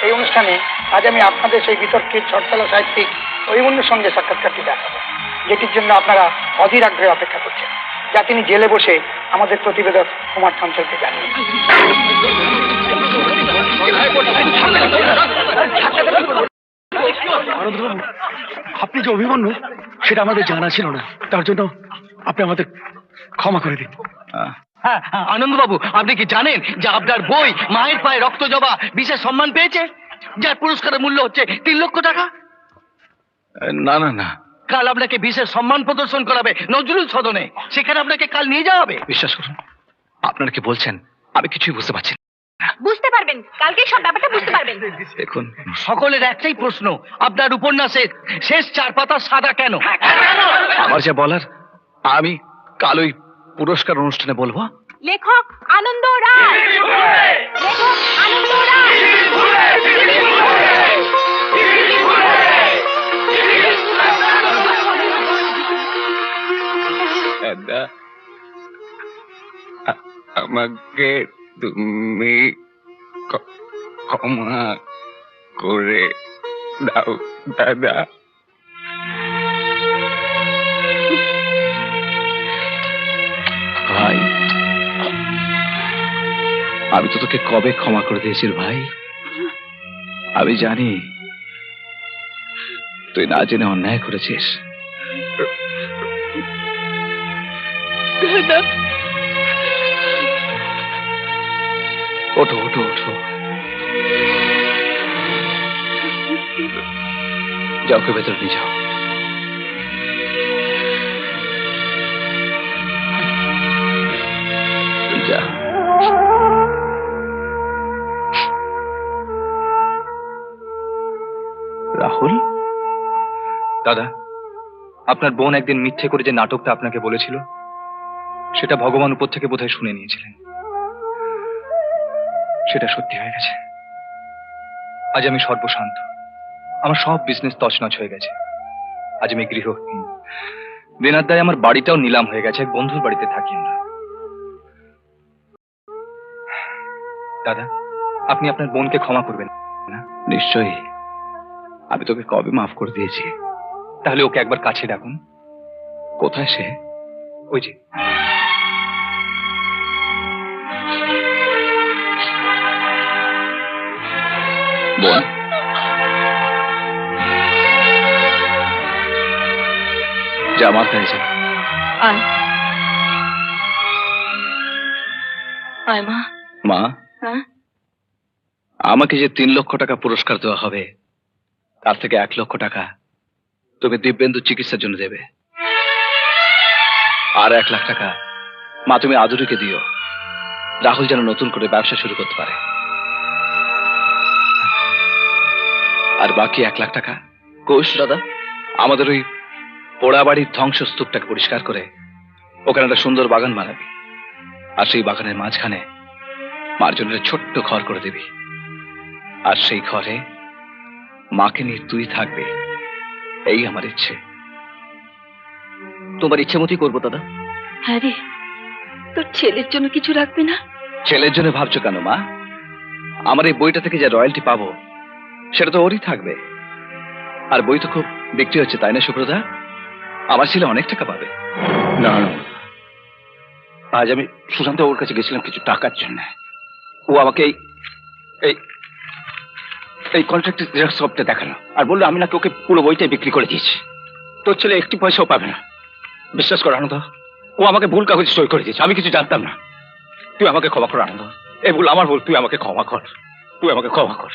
এই অনুষ্ঠানে আজ আমি আপনাদের সেই বিতর্কের ঝড়তলা সাহিত্যিক অভিমন্যুর সঙ্গে সাক্ষাৎকারটি দেখাবো, যেটির জন্য আপনারা অধীর আগ্রহে অপেক্ষা করছেন, যা তিনি জেলে বসে আমাদের প্রতিবেদক কুমার চঞ্চলকে জানিয়েছেন। আপনি যে অভিমন্যু সেটা আমাদের জানা ছিল না, তার জন্য আপনি আমাদের ক্ষমা করে দিন। হ্যাঁ, আনন্দবাবু, আপনি কি জানেন যে আপনার বই মায়ের পায়ে রক্ত জবা বিশেষ সম্মান পেয়েছে, যার পুরস্কারের মূল্য হচ্ছে 3 লক্ষ টাকা? না না না, কাল আপনাকে বিশেষ সম্মান প্রদর্শন করাবে নজরুল সদনে, সেখানে আপনাকে কাল নিয়ে যাওয়া হবে। বিশ্বাস করুন, আপনারা কি বলছেন আমি কিছুই বুঝতে পারছি না। বুঝতে পারবেন, কালকে সব ব্যাপারটা বুঝতে পারবেন। দেখুন, সকলের একটাই প্রশ্ন, আপনার উপন্যাসের শেষ 4 পাতা সাদা কেন? আমার যা বলার আমি কাল ওই পুরস্কার অনুষ্ঠানে বলবো। লেখক আনন্দ রায়, লেখক আনন্দ রায়। দাদা, আমাকে তুমি ক্ষমা করে দাও দাদা। ভাই, আমি তো তোকে কবে ক্ষমা করে দিয়েছি ভাই। আমি জানি তুই না জেনে অন্যায় করেছিস। ওঠো ওঠো ওঠো, যাও, কে ভেতরে নিয়ে যাও। যা। রাহুল দাদা, আপনার বোন একদিন মিথ্যে করে যে নাটকটা আপনাকে বলেছিল, সেটা ভগবান উপর থেকে বোধহয় শুনে নিয়েছিলেন। সেটা সত্যি হয়ে গেছে। আজ আমি সর্বশান্ত, আমার সব বিজনেস তছনছ হয়ে গেছে। আজ আমি গৃহহীন, দেনার দায় আমার বাড়িটাও নিলাম হয়ে গেছে। এক বন্ধুর বাড়িতে থাকি আমরা। দাদা, আপনি আপনার বোনকে ক্ষমা করবেন না? নিশ্চয়ই, আমি তোকে কবে মাফ করে দিয়েছি। তাহলে ওকে একবার কাছে ডাকুন। কোথায় সে? ওই যে। বোন, যা আমার কাছে যা। আয় আয় মা। মা, হ্যাঁ, আমাকে যে 3 লক্ষ টাকা পুরস্কার দেওয়া হবে, তার থেকে 1 লক্ষ টাকা তুমি দিব্যেন্দু চিকিৎসার জন্য দেবে, আর 1 লাখ টাকা মা তুমি আদুরিকে দিও, রাহুল যেন নতুন করে ব্যবসা শুরু করতে পারে। আর বাকি 1 লাখ টাকা কোষ দাদা, আমাদের ওই পোড়া বাড়ির ধ্বংসস্তূপটাকে পরিষ্কার করে ওখানে একটা সুন্দর বাগান বানাবি, আর সেই বাগানের মাঝখানে মার জন্য একটা ছোট্ট ঘর করে দিবি, আর সেই ঘরে মাকে নিয়ে তুই থাকবি। এই আমার ইচ্ছে। তোমার ইচ্ছে মতোই করবো দাদা। হ্যাঁ রে, তোর ছেলের জন্য কিছু রাখবে না? ছেলের জন্য ভাবছো কেন মা? আমার এই বইটা থেকে যে রয়্যালটি পাবো সেটা তো ওরই থাকবে। আর বই তো খুব বিক্রি হচ্ছে, তাই না সুব্রতা? আমার ছেলে অনেক টাকা পাবে। না, আজ আমি সুশান্ত ওর কাছে গেছিলাম কিছু টাকার জন্য। ও আমাকে এই কন্ট্রাক্টের জেরক্স কপিটা দেখালো আর বললো আমি নাকি ওকে পুরো বইটাই বিক্রি করে দিয়েছি। তোর ছেলে একটি পয়সাও পাবে না। বিশ্বাস কর আনন্দ, ও আমাকে ভুল কাগজে সই করে দিয়েছে, আমি কিছু জানতাম না। তুই আমাকে ক্ষমা কর আনন্দ, এই ভুল আমার ভুল, তুই আমাকে ক্ষমা কর, তুই আমাকে ক্ষমা কর।